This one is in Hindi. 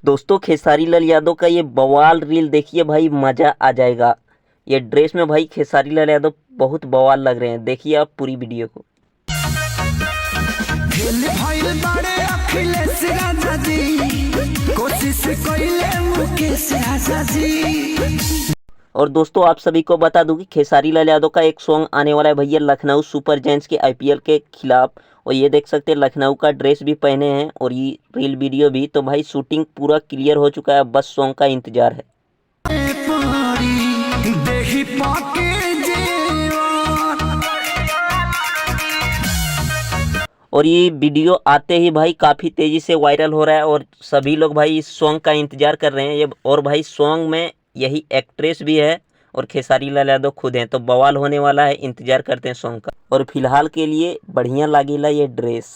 दोस्तों खेसारी लाल यादव का ये बवाल रील देखिए भाई, मजा आ जाएगा। ये ड्रेस में भाई खेसारी लाल यादव बहुत बवाल लग रहे हैं। देखिए आप पूरी वीडियो को। और दोस्तों आप सभी को बता दूं कि खेसारी लाल यादव का एक सॉन्ग आने वाला है भैया, लखनऊ सुपर जायंट्स के आईपीएल के खिलाफ। और ये देख सकते हैं लखनऊ का ड्रेस भी पहने हैं और ये रील वीडियो भी। तो भाई शूटिंग पूरा क्लियर हो चुका है, बस सॉन्ग का इंतजार है। और ये वीडियो आते ही भाई काफ़ी तेज़ी से वायरल हो रहा है और सभी लोग भाई इस सॉन्ग का इंतज़ार कर रहे हैं। ये और भाई सॉन्ग में यही एक्ट्रेस भी है और खेसारी लाल यादव खुद हैं, तो बवाल होने वाला है। इंतज़ार करते हैं सॉन्ग का। और फिलहाल के लिए बढ़िया लागेला ये ड्रेस।